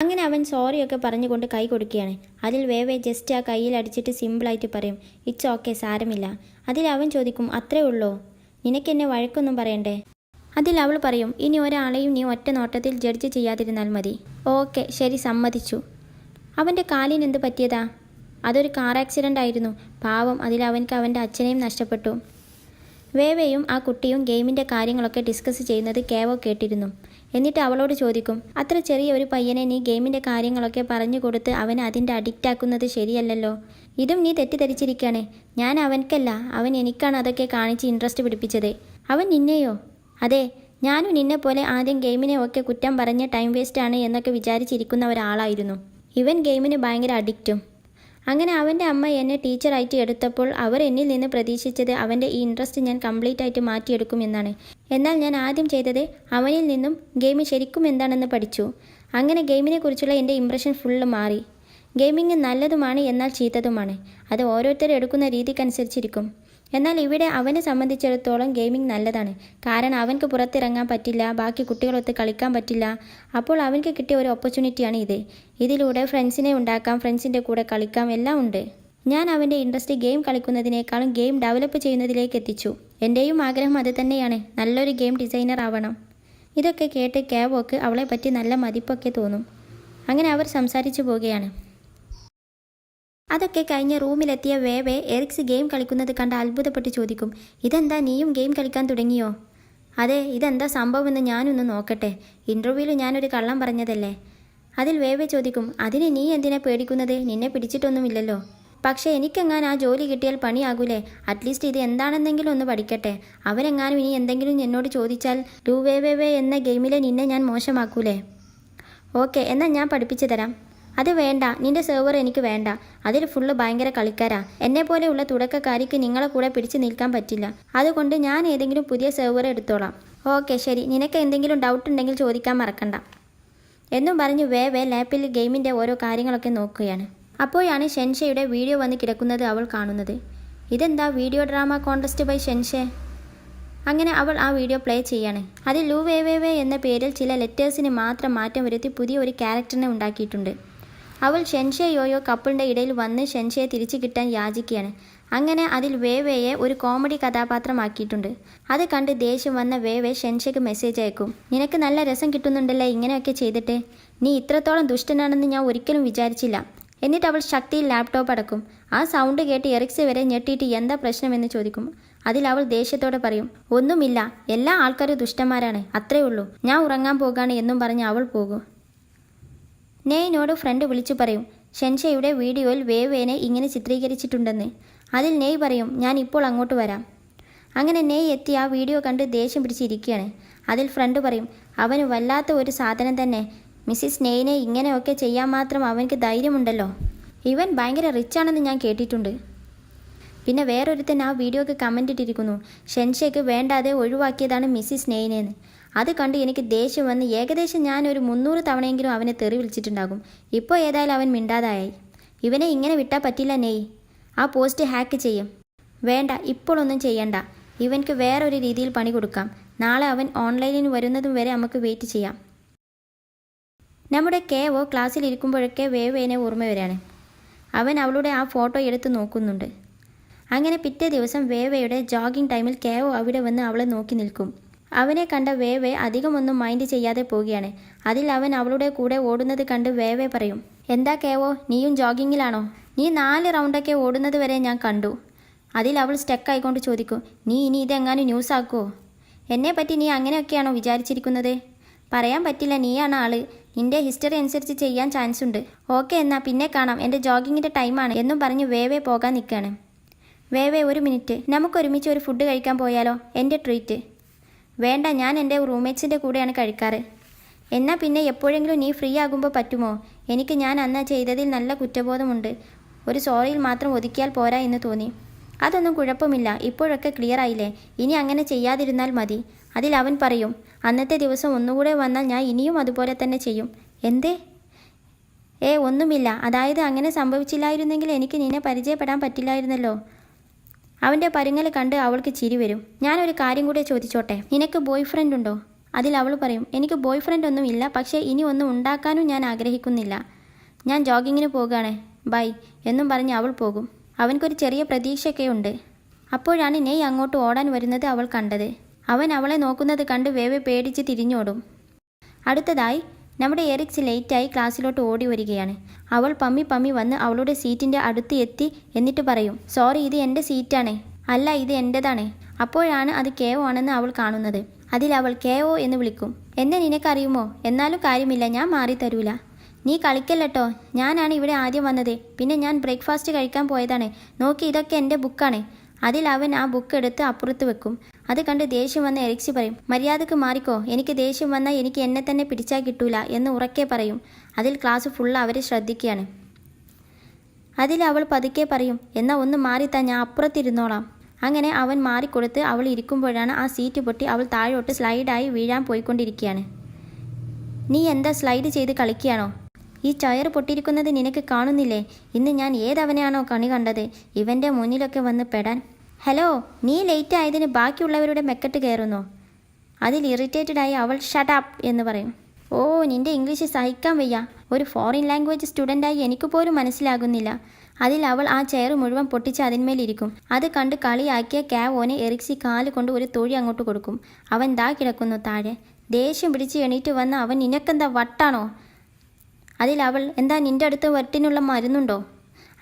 അങ്ങനെ അവൻ സോറിയൊക്കെ പറഞ്ഞുകൊണ്ട് കൈ കൊടുക്കുകയാണ്. അതിൽ വേവേ ജസ്റ്റ് ആ കയ്യിൽ അടിച്ചിട്ട് സിമ്പിളായിട്ട് പറയും, ഇറ്റ്സ് ഓക്കെ, സാരമില്ല. അതിൽ അവൻ ചോദിക്കും, അത്രേ ഉള്ളോ, നിനക്കെന്നെ വഴക്കൊന്നും പറയണ്ടേ? അതിൽ അവൾ പറയും, ഇനി ഒരാളെയും നീ ഒറ്റ നോട്ടത്തിൽ ജഡ്ജ് ചെയ്യാതിരുന്നാൽ മതി. ഓക്കെ ശരി, സമ്മതിച്ചു. അവൻ്റെ കാലിന് എന്ത് പറ്റിയതാ? അതൊരു കാർ ആക്സിഡൻ്റ് ആയിരുന്നു. പാവം, അതിൽ അവൻക്ക് അവൻ്റെ അച്ഛനെയും നഷ്ടപ്പെട്ടു. വേവയും ആ കുട്ടിയും ഗെയിമിൻ്റെ കാര്യങ്ങളൊക്കെ ഡിസ്കസ് ചെയ്യുന്നത് കേവോ കേട്ടിരുന്നു. എന്നിട്ട് അവളോട് ചോദിക്കും, അത്ര ചെറിയ ഒരു പയ്യനെ നീ ഗെയിമിൻ്റെ കാര്യങ്ങളൊക്കെ പറഞ്ഞു കൊടുത്ത് അവനെ അതിൻ്റെ അഡിക്റ്റ് ആക്കുന്നത് ശരിയല്ലല്ലോ. ഇതും നീ തെറ്റിദ്ധരിച്ചിരിക്കുകയാണ്. ഞാൻ അവൻക്കല്ല, അവൻ എനിക്കാണ് അതൊക്കെ കാണിച്ച് ഇൻട്രസ്റ്റ് പിടിപ്പിച്ചത്. അവൻ നിന്നെയോ? അതെ, ഞാനും നിന്നെപ്പോലെ ആദ്യം ഗെയിമിനെ ഒക്കെ കുറ്റം പറഞ്ഞ് ടൈം വേസ്റ്റ് ആണ് എന്നൊക്കെ വിചാരിച്ചിരിക്കുന്ന ഒരാളായിരുന്നു. ഇവൻ ഗെയിമിന് ഭയങ്കര അഡിക്റ്റും. അങ്ങനെ അവൻ്റെ അമ്മ എന്നെ ടീച്ചറായിട്ട് എടുത്തപ്പോൾ അവർ എന്നിൽ നിന്ന് പ്രതീക്ഷിച്ചത് അവൻ്റെ ഈ ഇൻട്രസ്റ്റ് ഞാൻ കംപ്ലീറ്റ് ആയിട്ട് മാറ്റിയെടുക്കും എന്നാണ്. എന്നാൽ ഞാൻ ആദ്യം ചെയ്തത് അവനിൽ നിന്നും ഗെയിം ശരിക്കും എന്താണെന്ന് പഠിച്ചു. അങ്ങനെ ഗെയിമിനെക്കുറിച്ചുള്ള എൻ്റെ ഇംപ്രഷൻ ഫുള്ള് മാറി. ഗെയിമിങ് നല്ലതുമാണ്, എന്നാൽ ചീത്തതുമാണ്. അത് ഓരോരുത്തർ എടുക്കുന്ന രീതിക്കനുസരിച്ചിരിക്കും. എന്നാൽ ഇവിടെ അവനെ സംബന്ധിച്ചിടത്തോളം ഗെയിമിംഗ് നല്ലതാണ്. കാരണം അവൻക്ക് പുറത്തിറങ്ങാൻ പറ്റില്ല, ബാക്കി കുട്ടികളൊത്ത് കളിക്കാൻ പറ്റില്ല. അപ്പോൾ അവൻക്ക് കിട്ടിയ ഒരു ഓപ്പർച്യൂണിറ്റിയാണ് ഇത്. ഇതിലൂടെ ഫ്രണ്ട്സിനെ ഉണ്ടാക്കാം, ഫ്രണ്ട്സിൻ്റെ കൂടെ കളിക്കാം, എല്ലാം ഉണ്ട്. ഞാൻ അവൻ്റെ ഇൻട്രസ്റ്റ് ഗെയിം കളിക്കുന്നതിനേക്കാളും ഗെയിം ഡെവലപ്പ് ചെയ്യുന്നതിലേക്ക് എത്തിച്ചു. എൻ്റെയും ആഗ്രഹം അത് തന്നെയാണ്, നല്ലൊരു ഗെയിം ഡിസൈനർ ആവണം. ഇതൊക്കെ കേട്ട് കേവോക്ക് അവളെ പറ്റി നല്ല മതിപ്പൊക്കെ തോന്നും. അങ്ങനെ അവർ സംസാരിച്ചു പോവുകയാണ്. അതൊക്കെ കഴിഞ്ഞ് റൂമിലെത്തിയ വേവേ എറിക്സ് ഗെയിം കളിക്കുന്നത് കണ്ട് അത്ഭുതപ്പെട്ട് ചോദിക്കും, ഇതെന്താ, നീയും ഗെയിം കളിക്കാൻ തുടങ്ങിയോ? അതെ, ഇതെന്താ സംഭവമെന്ന് ഞാനൊന്ന് നോക്കട്ടെ. ഇൻ്റർവ്യൂവിൽ ഞാനൊരു കള്ളം പറഞ്ഞതല്ലേ? അതിൽ വേവേ ചോദിക്കും, അതിന് നീ എന്തിനാ പേടിക്കുന്നത്? നിന്നെ പിടിച്ചിട്ടൊന്നുമില്ലല്ലോ. പക്ഷേ എനിക്കെങ്ങാനും ആ ജോലി കിട്ടിയാൽ പണിയാകൂലേ? അറ്റ്ലീസ്റ്റ് ഇത് എന്താണെന്നെങ്കിലും ഒന്ന് പഠിക്കട്ടെ. അവരെങ്ങാനും ഇനി എന്തെങ്കിലും എന്നോട് ചോദിച്ചാൽ വേവേ എന്ന ഗെയിമിലെ നിന്നെ ഞാൻ മോശമാക്കൂലേ? ഓക്കെ, എന്നാൽ ഞാൻ പഠിപ്പിച്ചു തരാം. അത് വേണ്ട, നിന്റെ സെർവർ എനിക്ക് വേണ്ട. അതിൽ ഫുള്ള് ഭയങ്കര കളിക്കാരാ. എന്നെപ്പോലെയുള്ള തുടക്കക്കാരിക്ക് നിങ്ങളെ കൂടെ പിടിച്ചു നിൽക്കാൻ പറ്റില്ല. അതുകൊണ്ട് ഞാൻ ഏതെങ്കിലും പുതിയ സെർവർ എടുത്തോളാം. ഓക്കെ ശരി, നിനക്ക് എന്തെങ്കിലും ഡൗട്ട് ഉണ്ടെങ്കിൽ ചോദിക്കാൻ മറക്കണ്ട എന്നും പറഞ്ഞ് വേവേ ലാപ്പിൽ ഗെയിമിൻ്റെ ഓരോ കാര്യങ്ങളൊക്കെ നോക്കുകയാണ്. അപ്പോഴാണ് ഷെൻഷയുടെ വീഡിയോ വന്ന് കിടക്കുന്നത് അവൾ കാണുന്നത്. ഇതെന്താ, വീഡിയോ ഡ്രാമ കോൺടെസ്റ്റ് ബൈ ഷെൻഷെ? അങ്ങനെ അവൾ ആ വീഡിയോ പ്ലേ ചെയ്യാണ്. അതിൽ വേവേ എന്ന പേരിൽ ചില ലെറ്റേഴ്സിന് മാത്രം മാറ്റം വരുത്തി പുതിയ ഒരു ക്യാരക്ടറിനെ ഉണ്ടാക്കിയിട്ടുണ്ട്. അവൾ ഷെൻഷെ യോയോ കപ്പിളിൻ്റെ ഇടയിൽ വന്ന് ഷെൻഷയെ തിരിച്ചു കിട്ടാൻ യാചിക്കുകയാണ്. അങ്ങനെ അതിൽ വേവേയെ ഒരു കോമഡി കഥാപാത്രമാക്കിയിട്ടുണ്ട്. അത് കണ്ട് ദേഷ്യം വന്ന വേവേ ഷെൻഷയ്ക്ക് മെസ്സേജ് അയക്കും, നിനക്ക് നല്ല രസം കിട്ടുന്നുണ്ടല്ലേ ഇങ്ങനെയൊക്കെ ചെയ്തിട്ട്? നീ ഇത്രത്തോളം ദുഷ്ടനാണെന്ന് ഞാൻ ഒരിക്കലും വിചാരിച്ചില്ല. എന്നിട്ട് അവൾ ശക്തിയിൽ ലാപ്ടോപ്പ് അടക്കും. ആ സൗണ്ട് കേട്ട് എറിക്സ് വരെ ഞെട്ടിയിട്ട് എന്താ പ്രശ്നമെന്ന് ചോദിക്കും. അതിൽ അവൾ ദേഷ്യത്തോടെ പറയും, ഒന്നുമില്ല, എല്ലാ ആൾക്കാരും ദുഷ്ടന്മാരാണ്, അത്രേ ഉള്ളൂ, ഞാൻ ഉറങ്ങാൻ പോകാണ് എന്നും പറഞ്ഞ് അവൾ പോകും. നെയ്നോട് ഫ്രണ്ട് വിളിച്ചു പറയും, ഷെൻഷയുടെ വീഡിയോയിൽ വേവേനെ ഇങ്ങനെ ചിത്രീകരിച്ചിട്ടുണ്ടെന്ന്. അതിൽ നെയ് പറയും, ഞാൻ ഇപ്പോൾ അങ്ങോട്ട് വരാം. അങ്ങനെ നെയ് എത്തി ആ വീഡിയോ കണ്ട് ദേഷ്യം പിടിച്ചിരിക്കുകയാണ്. അതിൽ ഫ്രണ്ട് പറയും, അവന് വല്ലാത്ത ഒരു സാധനം തന്നെ. മിസ്സിസ് നെയ്നെ ഇങ്ങനെയൊക്കെ ചെയ്യാൻ മാത്രം അവനക്ക് ധൈര്യമുണ്ടല്ലോ. ഇവൻ ഭയങ്കര റിച്ചാണെന്ന് ഞാൻ കേട്ടിട്ടുണ്ട്. പിന്നെ വേറൊരുത്തൻ ആ വീഡിയോക്ക് കമൻ്റ് ഇട്ടിരിക്കുന്നു, ഷെൻഷയ്ക്ക് വേണ്ടാതെ ഒഴിവാക്കിയതാണ് മിസ്സിസ് നെയ്നെന്ന്. അത് കണ്ട് എനിക്ക് ദേഷ്യം വന്ന് ഏകദേശം ഞാൻ ഒരു 300 തവണയെങ്കിലും അവനെ തെറി വിളിച്ചിട്ടുണ്ടാകും. ഇപ്പോൾ ഏതായാലും അവൻ മിണ്ടാതായി. ഇവനെ ഇങ്ങനെ വിട്ടാൽ പറ്റില്ല നെയ്. ആ പോസ്റ്റ് ഹാക്ക് ചെയ്യും. വേണ്ട, ഇപ്പോഴൊന്നും ചെയ്യണ്ട. ഇവൻക്ക് വേറൊരു രീതിയിൽ പണി കൊടുക്കാം. നാളെ അവൻ ഓൺലൈനിൽ വരുന്നതും വരെ നമുക്ക് വെയിറ്റ് ചെയ്യാം. നമ്മുടെ കേവോ ക്ലാസ്സിലിരിക്കുമ്പോഴൊക്കെ വേവേനെ ഓർമ്മ വരികയാണ്. അവൻ അവളുടെ ആ ഫോട്ടോ എടുത്ത് നോക്കുന്നുണ്ട്. അങ്ങനെ പിറ്റേ ദിവസം വേവയുടെ ജോഗിംഗ് ടൈമിൽ കേവോ അവിടെ വന്ന് അവളെ നോക്കി നിൽക്കും. അവനെ കണ്ട വേവേ അധികമൊന്നും മൈൻഡ് ചെയ്യാതെ പോവുകയാണ്. അതിൽ അവൻ അവളുടെ കൂടെ ഓടുന്നത് കണ്ട് വേവേ പറയും, എന്താ കേവോ, നീയും ജോഗിങ്ങിലാണോ? നീ 4 റൗണ്ടൊക്കെ ഓടുന്നത് വരെ ഞാൻ കണ്ടു. അതിൽ അവൾ സ്റ്റക്കായിക്കൊണ്ട് ചോദിക്കും, നീ ഇനി ഇതെങ്ങാനും ന്യൂസ് ആക്കുമോ? എന്നെപ്പറ്റി നീ അങ്ങനെയൊക്കെയാണോ വിചാരിച്ചിരിക്കുന്നത്? പറയാൻ പറ്റില്ല, നീയാണ് ആള്. നിന്റെ ഹിസ്റ്ററി അനുസരിച്ച് ചെയ്യാൻ ചാൻസ് ഉണ്ട്. ഓക്കെ, എന്നാൽ പിന്നെ കാണാം, എൻ്റെ ജോഗിങ്ങിൻ്റെ ടൈമാണ് എന്നും പറഞ്ഞ് വേവേ പോകാൻ നിൽക്കുകയാണ്. വേവേ, ഒരു മിനിറ്റ്, നമുക്കൊരുമിച്ച് ഒരു ഫുഡ് കഴിക്കാൻ പോയാലോ? എൻ്റെ ട്രീറ്റ്. വേണ്ട, ഞാൻ എൻ്റെ റൂംമേറ്റ്സിൻ്റെ കൂടെയാണ് കഴിക്കാറ്. എന്നാൽ പിന്നെ എപ്പോഴെങ്കിലും നീ ഫ്രീ ആകുമ്പോൾ പറ്റുമോ? എനിക്ക് ഞാൻ അന്ന് ചെയ്തതിൽ നല്ല കുറ്റബോധമുണ്ട്. ഒരു സോറിയിൽ മാത്രം ഒതുക്കിയാൽ പോരാ എന്ന് തോന്നി. അതൊന്നും കുഴപ്പമില്ല, ഇപ്പോഴൊക്കെ ക്ലിയർ ആയില്ലേ, ഇനി അങ്ങനെ ചെയ്യാതിരുന്നാൽ മതി. അതിൽ അവൻ പറയും, അന്നത്തെ ദിവസം ഒന്നുകൂടെ വന്നാൽ ഞാൻ ഇനിയും അതുപോലെ തന്നെ ചെയ്യും. എന്തേ? ഒന്നുമില്ല, അതായത് അങ്ങനെ സംഭവിച്ചില്ലായിരുന്നെങ്കിൽ എനിക്ക് നിന്നെ പരിചയപ്പെടാൻ പറ്റില്ലായിരുന്നല്ലോ. അവൻ്റെ പരുങ്ങൽ കണ്ട് അവൾക്ക് ചിരി വരും. ഞാനൊരു കാര്യം കൂടെ ചോദിച്ചോട്ടെ, നിനക്ക് ബോയ് ഫ്രണ്ട് ഉണ്ടോ? അതിൽ അവൾ പറയും, എനിക്ക് ബോയ് ഫ്രണ്ട് ഒന്നും ഇല്ല, പക്ഷേ ഇനി ഒന്നും ഉണ്ടാക്കാനും ഞാൻ ആഗ്രഹിക്കുന്നില്ല. ഞാൻ ജോഗിങ്ങിന് പോകുകയാണ്, ബൈ എന്നും പറഞ്ഞ് അവൾ പോകും. അവൻക്കൊരു ചെറിയ പ്രതീക്ഷയൊക്കെ ഉണ്ട്. അപ്പോഴാണ് നെയ് അങ്ങോട്ട് ഓടാൻ വരുന്നത് അവൾ കണ്ടത്. അവൻ അവളെ നോക്കുന്നത് കണ്ട് വേവെ പേടിച്ച് തിരിഞ്ഞോടും. അടുത്തതായി നമ്മുടെ എറിക്സ് ലേറ്റായി ക്ലാസ്സിലോട്ട് ഓടി വരികയാണ്. അവൾ പമ്മി പമ്മി വന്ന് അവളുടെ സീറ്റിൻ്റെ അടുത്ത് എത്തി. എന്നിട്ട് പറയും, സോറി, ഇത് എൻ്റെ സീറ്റാണ്. അല്ല, ഇത് എൻ്റെതാണ്. അപ്പോഴാണ് അത് കെഒ ആണെന്ന് അവൾ കാണുന്നത്. അതിൽ അവൾ കെഒ എന്ന് വിളിക്കും. എന്നെ നിനക്കറിയുമോ? എന്നാലും കാര്യമില്ല, ഞാൻ മാറിത്തരൂല. നീ കളിക്കല്ലോ, ഞാനാണ് ഇവിടെ ആദ്യം വന്നത്. പിന്നെ ഞാൻ ബ്രേക്ക്ഫാസ്റ്റ് കഴിക്കാൻ പോയതാണ്. നോക്കി, ഇതൊക്കെ എൻ്റെ ബുക്കാണ്. അതിൽ അവൻ ആ ബുക്ക് എടുത്ത് അപ്പുറത്ത് വെക്കും. അത് കണ്ട് ദേഷ്യം വന്ന എറിക്സി പറയും, മര്യാദക്ക് മാറിക്കോ, എനിക്ക് ദേഷ്യം വന്നാൽ എനിക്ക് എന്നെ തന്നെ പിടിച്ചാൽ കിട്ടൂല എന്ന് ഉറക്കെ പറയും. അതിൽ ക്ലാസ് ഫുള്ള് അവരെ ശ്രദ്ധിക്കുകയാണ്. അതിൽ അവൾ പതുക്കെ പറയും, എന്നാൽ ഒന്ന് മാറിത്താ, ഞാൻ അപ്പുറത്തിരുന്നോളാം. അങ്ങനെ അവൻ മാറിക്കൊടുത്ത് അവൾ ഇരിക്കുമ്പോഴാണ് ആ സീറ്റ് പൊട്ടി അവൾ താഴോട്ട് സ്ലൈഡായി വീഴാൻ പോയിക്കൊണ്ടിരിക്കുകയാണ്. നീ എന്താ സ്ലൈഡ് ചെയ്ത് കളിക്കുകയാണോ? ഈ ടയർ പൊട്ടിയിരിക്കുന്നത് നിനക്ക് കാണുന്നില്ലേ? ഇന്ന് ഞാൻ ഏതവനെയാണോ കണി കണ്ടത് ഇവൻ്റെ മുന്നിലൊക്കെ വന്ന് പെടാൻ. ഹലോ, നീ ലേറ്റ് ആയതിന് ബാക്കിയുള്ളവരുടെ മെക്കെട്ട് കയറുന്നോ? അതിൽ ഇറിറ്റേറ്റഡായി അവൾ ഷട്ട് എന്ന് പറയും. ഓ, നിൻ്റെ ഇംഗ്ലീഷ് സഹിക്കാൻ വയ്യ. ഒരു ഫോറിൻ ലാംഗ്വേജ് സ്റ്റുഡൻ്റായി എനിക്ക് പോലും മനസ്സിലാകുന്നില്ല. അതിൽ അവൾ ആ ചെയർ മുഴുവൻ പൊട്ടിച്ച് അതിന്മേലിരിക്കും. അത് കണ്ട് കളിയാക്കിയ കെഒനെ എറിക്സി കാല് കൊണ്ട് ഒരു തൊഴി അങ്ങോട്ട് കൊടുക്കും. അവൻ ദാ കിടക്കുന്നു താഴെ. ദേഷ്യം പിടിച്ച് എണീറ്റ് വന്ന് അവൻ, നിനക്കെന്താ വട്ടാണോ? അതിൽ അവൾ, എന്താ നിൻ്റെ അടുത്ത് വട്ടിനുള്ള മരുന്നുണ്ടോ?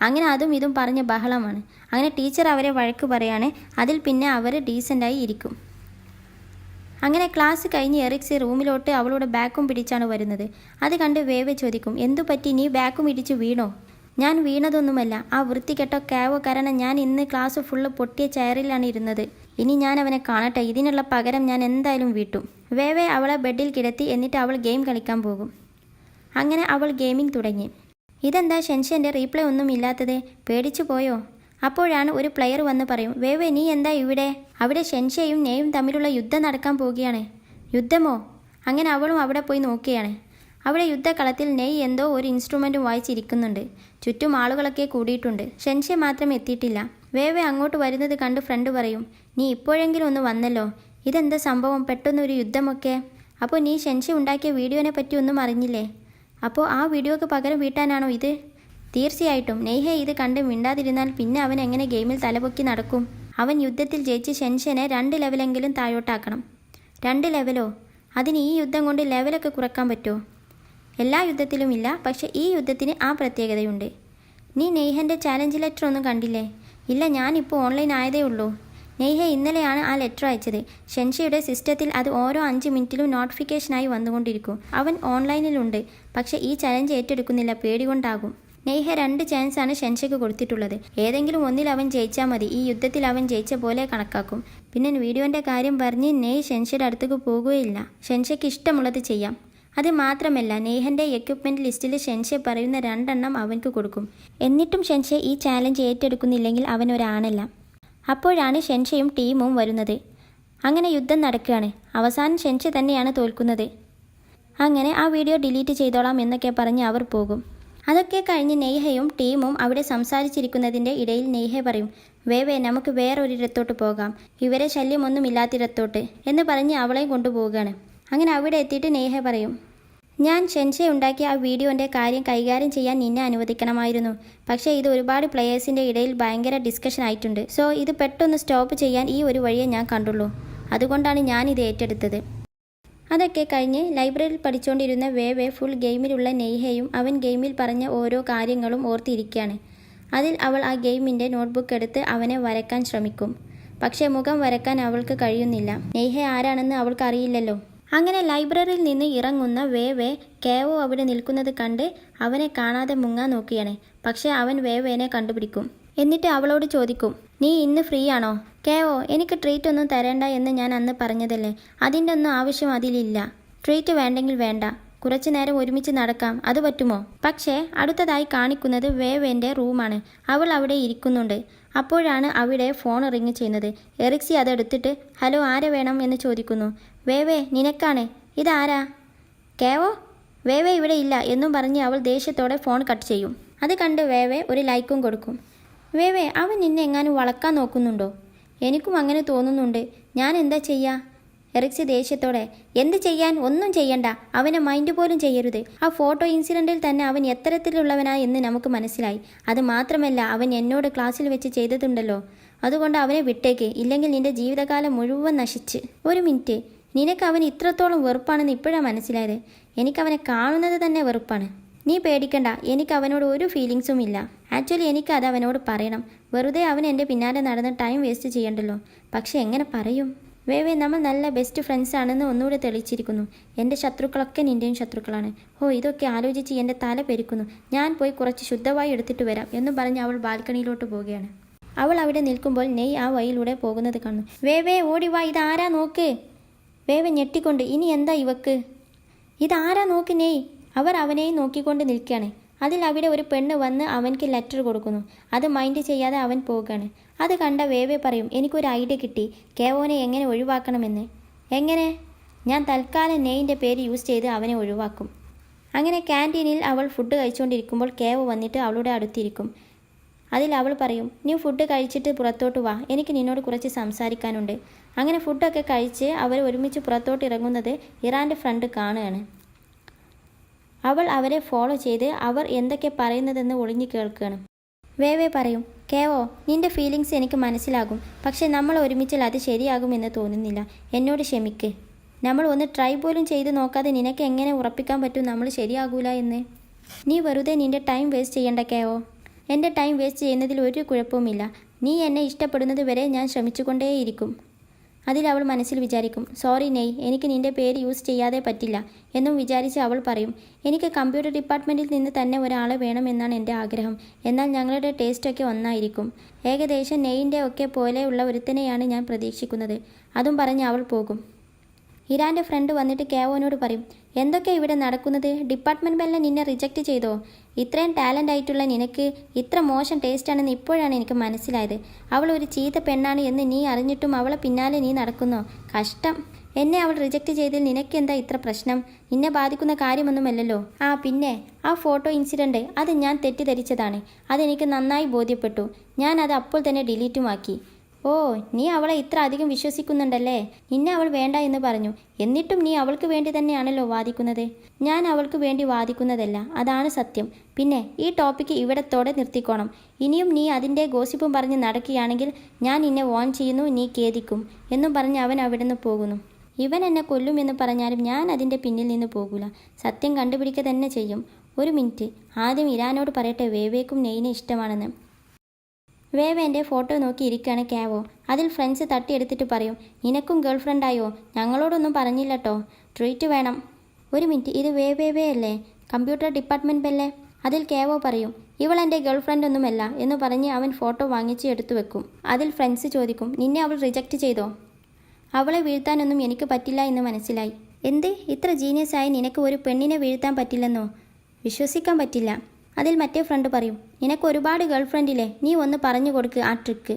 അങ്ങനെ അതും ഇതും പറഞ്ഞ് ബഹളമാണ്. അങ്ങനെ ടീച്ചർ അവരെ വഴക്ക് പറയാണ്. അതിൽ പിന്നെ അവർ ഡീസൻ്റായി ഇരിക്കും. അങ്ങനെ ക്ലാസ് കഴിഞ്ഞ് എറിക്സി റൂമിലോട്ട് അവളുടെ ബാക്കും പിടിച്ചാണ് വരുന്നത്. അത് കണ്ട് വേവെ ചോദിക്കും, എന്തു പറ്റി, നീ ബാക്കും ഇടിച്ച് വീണോ? ഞാൻ വീണതൊന്നുമല്ല, ആ വൃത്തികെട്ട കെഒ കാരണം ഞാൻ ഇന്ന് ക്ലാസ് ഫുള്ള് പൊട്ടിയ ചെയറിലാണ് ഇരുന്നത്. ഇനി ഞാൻ അവനെ കാണട്ടെ, ഇതിനുള്ള പകരം ഞാൻ എന്തായാലും വീട്ടും. വേവെ അവളെ ബെഡിൽ കിടത്തി. എന്നിട്ട് അവൾ ഗെയിം കളിക്കാൻ പോകും. അങ്ങനെ അവൾ ഗെയിമിംഗ് തുടങ്ങി. ഇതെന്താ ഷെൻഷൻ്റെ റീപ്ലൈ ഒന്നും ഇല്ലാത്തത്? പേടിച്ചു പോയോ? അപ്പോഴാണ് ഒരു പ്ലെയർ വന്ന് പറയും, വേവെ നീ എന്താ ഇവിടെ? അവിടെ ഷെൻഷയും നെയും തമ്മിലുള്ള യുദ്ധം നടക്കാൻ പോവുകയാണ്. യുദ്ധമോ? അങ്ങനെ അവളും അവിടെ പോയി നോക്കുകയാണ്. അവിടെ യുദ്ധക്കളത്തിൽ നെയ് എന്തോ ഒരു ഇൻസ്ട്രുമെൻറ്റും വായിച്ചിരിക്കുന്നുണ്ട്. ചുറ്റും ആളുകളൊക്കെ കൂടിയിട്ടുണ്ട്. ഷെൻഷെ മാത്രം എത്തിയിട്ടില്ല. വേവെ അങ്ങോട്ട് വരുന്നത് കണ്ട് ഫ്രണ്ട് പറയും, നീ ഇപ്പോഴെങ്കിലും ഒന്ന് വന്നല്ലോ. ഇതെന്താ സംഭവം, പെട്ടെന്നൊരു യുദ്ധമൊക്കെ? അപ്പോൾ നീ ഷെൻഷെ ഉണ്ടാക്കിയ വീഡിയോനെ പറ്റി ഒന്നും അറിഞ്ഞില്ലേ? അപ്പോൾ ആ വീഡിയോക്ക് പകരം വീട്ടാനാണോ ഇത്? തീർച്ചയായിട്ടും. നെയ്ഹെ ഇത് കണ്ട് മിണ്ടാതിരുന്നാൽ പിന്നെ അവൻ എങ്ങനെ ഗെയിമിൽ തലപൊക്കി നടക്കും? അവൻ യുദ്ധത്തിൽ ജയിച്ച് ഷെൻഷനെ 2 ലെവലെങ്കിലും താഴോട്ടാക്കണം. 2 ലെവലോ? അതിന് ഈ യുദ്ധം കൊണ്ട് ലെവലൊക്കെ കുറക്കാൻ പറ്റുമോ? എല്ലാ യുദ്ധത്തിലും ഇല്ല, പക്ഷേ ഈ യുദ്ധത്തിന് ആ പ്രത്യേകതയുണ്ട്. നീ നെയ്ഹൻ്റെ ചാലഞ്ച് ലെറ്റർ ഒന്നും കണ്ടില്ലേ? ഇല്ല, ഞാനിപ്പോൾ ഓൺലൈൻ ആയതേ ഉള്ളൂ. നെയ്ഹെ ഇന്നലെയാണ് ആ ലെറ്റർ അയച്ചത്. ഷെൻഷയുടെ സിസ്റ്റത്തിൽ അത് ഓരോ 5 മിനിറ്റിലും നോട്ടിഫിക്കേഷനായി വന്നുകൊണ്ടിരിക്കും. അവൻ ഓൺലൈനിലുണ്ട്, പക്ഷേ ഈ ചലഞ്ച് ഏറ്റെടുക്കുന്നില്ല, പേടികൊണ്ടാകും. നെയ്ഹെ 2 ചാൻസാണ് ഷെൻഷയ്ക്ക് കൊടുത്തിട്ടുള്ളത്. ഏതെങ്കിലും ഒന്നിൽ അവൻ ജയിച്ചാൽ മതി. ഈ യുദ്ധത്തിൽ അവൻ ജയിച്ച പോലെ കണക്കാക്കും. പിന്നെ വീഡിയോൻ്റെ കാര്യം പറഞ്ഞ് നെയ് ഷെൻഷയുടെ അടുത്തേക്ക് പോകുകയില്ല. ഷെൻഷയ്ക്ക് ഇഷ്ടമുള്ളത് ചെയ്യാം. അത് മാത്രമല്ല, നെയ്ഹൻ്റെ എക്യുപ്മെൻറ്റ് ലിസ്റ്റിൽ ഷെൻഷെ പറയുന്ന 2 എണ്ണം അവൻക്ക് കൊടുക്കും. എന്നിട്ടും ഷെൻഷെ ഈ ചാലഞ്ച് ഏറ്റെടുക്കുന്നില്ലെങ്കിൽ അവൻ ഒരാണല്ല. അപ്പോഴാണ് ഷെൻഷയും ടീമും വരുന്നത്. അങ്ങനെ യുദ്ധം നടക്കുകയാണ്. അവസാനം ഷെൻഷെ തന്നെയാണ് തോൽക്കുന്നത്. അങ്ങനെ ആ വീഡിയോ ഡിലീറ്റ് ചെയ്തോളാം എന്നൊക്കെ പറഞ്ഞ് അവർ പോകും. അതൊക്കെ കഴിഞ്ഞ് നെയ്ഹയും ടീമും അവിടെ സംസാരിച്ചിരിക്കുന്നതിൻ്റെ ഇടയിൽ നെയ്ഹെ പറയും, വേവേ നമുക്ക് വേറൊരിടത്തോട്ട് പോകാം, ഇവരെ ശല്യമൊന്നുമില്ലാത്തിടത്തോട്ട് എന്ന് പറഞ്ഞ് അവളെ കൊണ്ടുപോവുകയാണ്. അങ്ങനെ അവിടെ എത്തിയിട്ട് നെയ്ഹെ പറയും, ഞാൻ ഷെൻഷെ ഉണ്ടാക്കിയ ആ വീഡിയോൻ്റെ കാര്യം കൈകാര്യം ചെയ്യാൻ നിന്നെ അനുവദിക്കണമായിരുന്നു. പക്ഷേ ഇത് ഒരുപാട് പ്ലെയേഴ്സിൻ്റെ ഇടയിൽ ഭയങ്കര ഡിസ്കഷൻ ആയിട്ടുണ്ട്. സോ ഇത് പെട്ടെന്ന് സ്റ്റോപ്പ് ചെയ്യാൻ ഈ ഒരു വഴിയെ ഞാൻ കണ്ടുള്ളൂ. അതുകൊണ്ടാണ് ഞാനിത് ഏറ്റെടുത്തത്. അതൊക്കെ കഴിഞ്ഞ് ലൈബ്രറിയിൽ പഠിച്ചുകൊണ്ടിരുന്ന വേവെ ഫുൾ ഗെയിമിലുള്ള നെയ്ഹയും അവൻ ഗെയിമിൽ പറഞ്ഞ ഓരോ കാര്യങ്ങളും ഓർത്തിരിക്കുകയാണ്. അതിൽ അവൾ ആ ഗെയിമിൻ്റെ നോട്ട്ബുക്ക് എടുത്ത് അവനെ വരയ്ക്കാൻ ശ്രമിക്കും. പക്ഷേ മുഖം വരയ്ക്കാൻ അവൾക്ക് കഴിയുന്നില്ല. നെയ്ഹെ ആരാണെന്ന് അവൾക്ക് അറിയില്ലല്ലോ. അങ്ങനെ ലൈബ്രറിയിൽ നിന്ന് ഇറങ്ങുന്ന വേവെ കെഒ അവിടെ നിൽക്കുന്നത് കണ്ട് അവനെ കാണാതെ മുങ്ങാൻ നോക്കിയാണ്. പക്ഷേ അവൻ വേവേനെ കണ്ടുപിടിക്കും. എന്നിട്ട് അവളോട് ചോദിക്കും, നീ ഇന്ന് ഫ്രീ ആണോ? കെഒ, എനിക്ക് ട്രീറ്റ് ഒന്നും തരേണ്ട എന്ന് ഞാൻ അന്ന് പറഞ്ഞതല്ലേ. അതിൻ്റെ ഒന്നും ആവശ്യം അതിലില്ല. ട്രീറ്റ് വേണ്ടെങ്കിൽ വേണ്ട, കുറച്ചു നേരം ഒരുമിച്ച് നടക്കാം, അത് പറ്റുമോ? പക്ഷേ അടുത്തതായി കാണിക്കുന്നത് വേവേൻ്റെ റൂമാണ്. അവൾ അവിടെ ഇരിക്കുന്നുണ്ട്. അപ്പോഴാണ് അവിടെ ഫോൺ റിങ് ചെയ്യുന്നത്. എറിക്സി അതെടുത്തിട്ട്, ഹലോ, ആരെ വേണം എന്ന് ചോദിക്കുന്നു. വേവേ, നിനക്കാണ്. ഇതാരാ? കെഒ, വേവേ ഇവിടെ ഇല്ല എന്നും പറഞ്ഞ് അവൾ ദേഷ്യത്തോടെ ഫോൺ കട്ട് ചെയ്യും. അത് കണ്ട് വേവേ ഒരു ലൈക്കും കൊടുക്കും. വേവേ, അവൻ നിന്നെ എങ്ങാനും വളക്കാൻ നോക്കുന്നുണ്ടോ? എനിക്കും അങ്ങനെ തോന്നുന്നുണ്ട്. ഞാൻ എന്താ ചെയ്യുക? എറിക്സി ദേഷ്യത്തോടെ. എന്ത് ചെയ്യാൻ? ഒന്നും ചെയ്യണ്ട. അവനെ മൈൻഡ് പോലും ചെയ്യരുത്. ആ ഫോട്ടോ ഇൻസിഡൻറ്റിൽ തന്നെ അവൻ എത്തരത്തിലുള്ളവനാ എന്ന് നമുക്ക് മനസ്സിലായി. അത് മാത്രമല്ല, അവൻ എന്നോട് ക്ലാസ്സിൽ വെച്ച് ചെയ്തതുണ്ടല്ലോ. അതുകൊണ്ട് അവനെ വിട്ടേക്ക്, ഇല്ലെങ്കിൽ നിന്റെ ജീവിതകാലം മുഴുവൻ നശിച്ച്. ഒരു മിനിറ്റ്, നിനക്ക് അവൻ ഇത്രത്തോളം വെറുപ്പാണെന്ന് ഇപ്പോഴാണ് മനസ്സിലായത്. എനിക്കവനെ കാണുന്നത് തന്നെ വെറുപ്പാണ്. നീ പേടിക്കണ്ട, എനിക്ക് അവനോട് ഒരു ഫീലിങ്സും ഇല്ല. ആക്ച്വലി എനിക്ക് അത് അവനോട് പറയണം. വെറുതെ അവൻ എൻ്റെ പിന്നാലെ നടന്ന് ടൈം വേസ്റ്റ് ചെയ്യണ്ടല്ലോ. പക്ഷെ എങ്ങനെ പറയും? വേവേ, നമ്മൾ നല്ല ബെസ്റ്റ് ഫ്രണ്ട്സ് ആണെന്ന് ഒന്നുകൂടെ തെളിയിച്ചിരിക്കുന്നു. എൻ്റെ ശത്രുക്കളൊക്കെ നിൻ്റെയും ശത്രുക്കളാണ്. ഇതൊക്കെ ആലോചിച്ച് എൻ്റെ തല പെരുക്കുന്നു. ഞാൻ പോയി കുറച്ച് ശുദ്ധവായു എടുത്തിട്ട് വരാം എന്നും പറഞ്ഞ് അവൾ ബാൽക്കണിയിലോട്ട് പോവുകയാണ്. അവൾ അവിടെ നിൽക്കുമ്പോൾ നെയ് ആ വഴിയിലൂടെ പോകുന്നത് കാണുന്നു. വേവേ, ഓടിവാ, ഇതാരാ നോക്ക്. വേവേ ഞെട്ടിക്കൊണ്ട്, ഇനി എന്താ ഇവക്ക്? ഇതാരാ നോക്ക് നെയ്. അവർ അവനെയും നോക്കിക്കൊണ്ട് നിൽക്കുകയാണ്. അതിൽ അവിടെ ഒരു പെണ്ണ് വന്ന് അവൻക്ക് ലെറ്റർ കൊടുക്കുന്നു. അത് മൈൻഡ് ചെയ്യാതെ അവൻ പോവുകയാണ്. അത് കണ്ട വേവേ പറയും, എനിക്കൊരു ഐഡിയ കിട്ടി, കേവോനെ എങ്ങനെ ഒഴിവാക്കണമെന്ന്. എങ്ങനെ? ഞാൻ തൽക്കാലം നെയ്യിൻ്റെ പേര് യൂസ് ചെയ്ത് അവനെ ഒഴിവാക്കും. അങ്ങനെ ക്യാൻറ്റീനിൽ അവൾ ഫുഡ് കഴിച്ചുകൊണ്ടിരിക്കുമ്പോൾ കേവോ വന്നിട്ട് അവളുടെ അടുത്തിരിക്കും. അതിൽ അവൾ പറയും, നീ ഫുഡ് കഴിച്ചിട്ട് പുറത്തോട്ട് വാ, എനിക്ക് നിന്നോട് കുറച്ച് സംസാരിക്കാനുണ്ട്. അങ്ങനെ ഫുഡൊക്കെ കഴിച്ച് അവർ ഒരുമിച്ച് പുറത്തോട്ട് ഇറങ്ങുന്നത് ഇറാൻ്റെ ഫ്രണ്ട് കാണുകയാണ്. അവൾ അവരെ ഫോളോ ചെയ്ത് അവർ എന്തൊക്കെ പറയുന്നതെന്ന് ഒളിഞ്ഞു കേൾക്കുകയാണ്. വേവേ പറയും, കേവോ, നിന്റെ ഫീലിങ്സ് എനിക്ക് മനസ്സിലാകും. പക്ഷെ നമ്മൾ ഒരുമിച്ചാൽ അത് ശരിയാകുമെന്ന് തോന്നുന്നില്ല. എന്നോട് ക്ഷമിക്ക്. നമ്മൾ ഒന്ന് ട്രൈ പോലും ചെയ്ത് നോക്കാതെ നിനക്ക് എങ്ങനെ ഉറപ്പിക്കാൻ പറ്റും നമ്മൾ ശരിയാകൂല എന്ന്? നീ വെറുതെ നിന്റെ ടൈം വേസ്റ്റ് ചെയ്യണ്ട കേവോ. എൻ്റെ ടൈം വേസ്റ്റ് ചെയ്യുന്നതിൽ ഒരു കുഴപ്പവുമില്ല. നീ എന്നെ ഇഷ്ടപ്പെടുന്നത് വരെ ഞാൻ ശ്രമിച്ചുകൊണ്ടേയിരിക്കും. അതിൽ അവൾ മനസ്സിൽ വിചാരിക്കും, സോറി നെയ്, എനിക്ക് നിൻ്റെ പേര് യൂസ് ചെയ്യാതെ പറ്റില്ല എന്നും വിചാരിച്ച് അവൾ പറയും, എനിക്ക് കമ്പ്യൂട്ടർ ഡിപ്പാർട്ട്മെൻറ്റിൽ നിന്ന് തന്നെ ഒരാളെ വേണമെന്നാണ് എൻ്റെ ആഗ്രഹം. എന്നാൽ ഞങ്ങളുടെ ടേസ്റ്റൊക്കെ ഒന്നായിരിക്കും. ഏകദേശം നെയ്യിൻ്റെ ഒക്കെ പോലെയുള്ള ഒരുത്തനെയാണ് ഞാൻ പ്രതീക്ഷിക്കുന്നത്. അതും പറഞ്ഞ് അവൾ പോകും. ഇറാൻ്റെ ഫ്രണ്ട് വന്നിട്ട് കേവോനോട് പറയും, എന്തൊക്കെ ഇവിടെ നടക്കുന്നത്? ഡിപ്പാർട്ട്മെൻറ്റ് ബെല്ല നിന്നെ റിജക്റ്റ് ചെയ്തോ? ഇത്രയും ടാലൻ്റ് ആയിട്ടുള്ള നിനക്ക് ഇത്ര മോശം ടേസ്റ്റാണെന്ന് ഇപ്പോഴാണ് എനിക്ക് മനസ്സിലായത്. അവൾ ഒരു ചീത്ത പെണ്ണാണ് എന്ന് നീ അറിഞ്ഞിട്ടും അവളെ പിന്നാലെ നീ നടക്കുന്നോ? കഷ്ടം. എന്നെ അവൾ റിജക്റ്റ് ചെയ്തതിൽ നിനക്കെന്താ ഇത്ര പ്രശ്നം? നിന്നെ ബാധിക്കുന്ന കാര്യമൊന്നുമല്ലല്ലോ. പിന്നെ ആ ഫോട്ടോ ഇൻസിഡൻറ്റ്, അത് ഞാൻ തെറ്റിദ്ധരിച്ചതാണ്. അതെനിക്ക് നന്നായി ബോധ്യപ്പെട്ടു. ഞാൻ അത് അപ്പോൾ തന്നെ ഡിലീറ്റുമാക്കി. നീ അവളെ ഇത്ര അധികം വിശ്വസിക്കുന്നുണ്ടല്ലേ? നിന്നെ അവൾ വേണ്ട എന്ന് പറഞ്ഞു. എന്നിട്ടും നീ അവൾക്ക് വേണ്ടി തന്നെയാണല്ലോ വാദിക്കുന്നത്. ഞാൻ അവൾക്ക് വേണ്ടി വാദിക്കുന്നതല്ല, അതാണ് സത്യം. പിന്നെ ഈ ടോപ്പിക്ക് ഇവിടത്തോടെ നിർത്തിക്കോണം. ഇനിയും നീ അതിൻ്റെ ഗോസിപ്പും പറഞ്ഞ് നടക്കുകയാണെങ്കിൽ ഞാൻ നിന്നെ വാൺ ചെയ്യുന്നു, നീ ഖേദിക്കും എന്നും പറഞ്ഞ് അവൻ അവിടെ നിന്ന് പോകുന്നു. ഇവൻ എന്നെ കൊല്ലുമെന്ന് പറഞ്ഞാലും ഞാൻ അതിൻ്റെ പിന്നിൽ നിന്ന് പോകൂല. സത്യം കണ്ടുപിടിക്കുക തന്നെ ചെയ്യും. ഒരു മിനിറ്റ്, ആദ്യം ഇരാനോട് പറയട്ടെ വേവേക്കും നെയ്യിനെ ഇഷ്ടമാണെന്ന്. വേവേൻ്റെ ഫോട്ടോ നോക്കി ഇരിക്കുകയാണ് കേവോ. അതിൽ ഫ്രണ്ട്സ് തട്ടിയെടുത്തിട്ട് പറയും, നിനക്കും ഗേൾ ഫ്രണ്ടായോ? ഞങ്ങളോടൊന്നും പറഞ്ഞില്ലട്ടോ, ട്രീറ്റ് വേണം. ഒരു മിനിറ്റ്, ഇത് വേവേ അല്ലേ? കമ്പ്യൂട്ടർ ഡിപ്പാർട്ട്മെൻറ്റ് ബെല്ലേ? അതിൽ കേവോ പറയും, ഇവൾ എൻ്റെ ഗേൾ ഫ്രണ്ട് ഒന്നുമല്ല എന്ന് പറഞ്ഞ് അവൻ ഫോട്ടോ വാങ്ങിച്ച് എടുത്തു വെക്കും. അതിൽ ഫ്രണ്ട്സ് ചോദിക്കും, നിന്നെ അവൾ റിജക്റ്റ് ചെയ്തോ? അവളെ വീഴ്ത്താനൊന്നും എനിക്ക് പറ്റില്ല എന്ന് മനസ്സിലായി. എന്ത്? ഇത്ര ജീനിയസായി നിനക്ക് ഒരു പെണ്ണിനെ വീഴ്ത്താൻ പറ്റില്ലെന്നോ? വിശ്വസിക്കാൻ പറ്റില്ല. അതിൽ മറ്റേ ഫ്രണ്ട് പറയും, നിനക്ക് ഒരുപാട് ഗേൾ ഫ്രണ്ടില്ലേ, നീ ഒന്ന് പറഞ്ഞു കൊടുക്ക് ആ ട്രിക്ക്.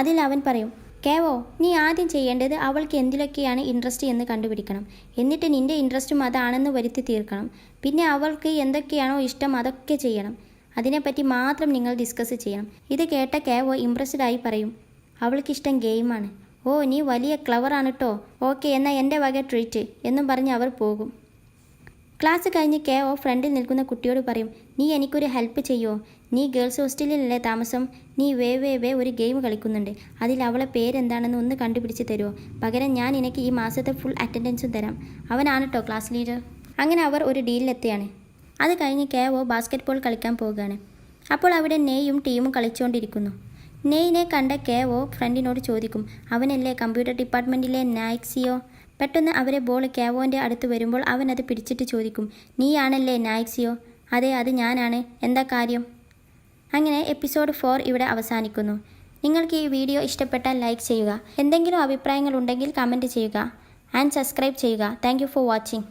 അതിൽ അവൻ പറയും, കേവോ, നീ ആദ്യം ചെയ്യേണ്ടത് അവൾക്ക് എന്തിലൊക്കെയാണ് ഇൻട്രസ്റ്റ് എന്ന് കണ്ടുപിടിക്കണം. എന്നിട്ട് നിൻ്റെ ഇൻട്രസ്റ്റും അതാണെന്ന് വരുത്തി തീർക്കണം. പിന്നെ അവൾക്ക് എന്തൊക്കെയാണോ ഇഷ്ടം അതൊക്കെ ചെയ്യണം. അതിനെപ്പറ്റി മാത്രം നിങ്ങൾ ഡിസ്കസ് ചെയ്യണം. ഇത് കേട്ട കേവോ ഇംപ്രസ്ഡ് ആയി പറയും, അവൾക്കിഷ്ടം ഗെയിമാണ്. നീ വലിയ ക്ലവറാണ് കേട്ടോ. ഓക്കെ, എന്നാൽ എൻ്റെ വക ട്രീറ്റ് എന്നും പറഞ്ഞ് അവർ പോകും. ക്ലാസ് കഴിഞ്ഞ് കേവോ ഫ്രണ്ടിൽ നിൽക്കുന്ന കുട്ടിയോട് പറയും, നീ എനിക്കൊരു ഹെൽപ്പ് ചെയ്യുമോ? നീ ഗേൾസ് ഹോസ്റ്റലിലല്ലേ താമസം? നീ വേവേ ഒരു ഗെയിം കളിക്കുന്നുണ്ട്. അതിൽ അവളെ പേരെന്താണെന്ന് ഒന്ന് കണ്ടുപിടിച്ച് തരുമോ? പകരം ഞാൻ എനിക്ക് ഈ മാസത്തെ ഫുൾ അറ്റൻഡൻസും തരാം. അവനാണ് കേട്ടോ ക്ലാസ് ലീഡർ. അങ്ങനെ അവർ ഒരു ഡീലിലെത്തിയാണ്. അത് കഴിഞ്ഞ് കേവോ ബാസ്കറ്റ്ബോൾ കളിക്കാൻ പോവുകയാണ്. അപ്പോൾ അവിടെ നെയ്യും ടീമും കളിച്ചുകൊണ്ടിരിക്കുന്നു. നെയ്യിനെ കണ്ട കേവോ ഫ്രണ്ടിനോട് ചോദിക്കും, അവനല്ലേ കമ്പ്യൂട്ടർ ഡിപ്പാർട്ട്മെൻറ്റിലെ നായിക്സിയോ? പെട്ടെന്ന് അവരെ ബോൾ കേവോൻ്റെ അടുത്ത് വരുമ്പോൾ അവൻ അത് പിടിച്ചിട്ട് ചോദിക്കും, നീയാണല്ലേ നായിക്സിയോ? അതെ, അത് ഞാനാണ്. എന്താ കാര്യം? അങ്ങനെ എപ്പിസോഡ് 4 ഇവിടെ അവസാനിക്കുന്നു. നിങ്ങൾക്ക് ഈ വീഡിയോ ഇഷ്ടപ്പെട്ടാൽ ലൈക്ക് ചെയ്യുക. എന്തെങ്കിലും അഭിപ്രായങ്ങൾ ഉണ്ടെങ്കിൽ കമൻറ്റ് ചെയ്യുക. ആൻഡ് സബ്സ്ക്രൈബ് ചെയ്യുക. Thank you for watching.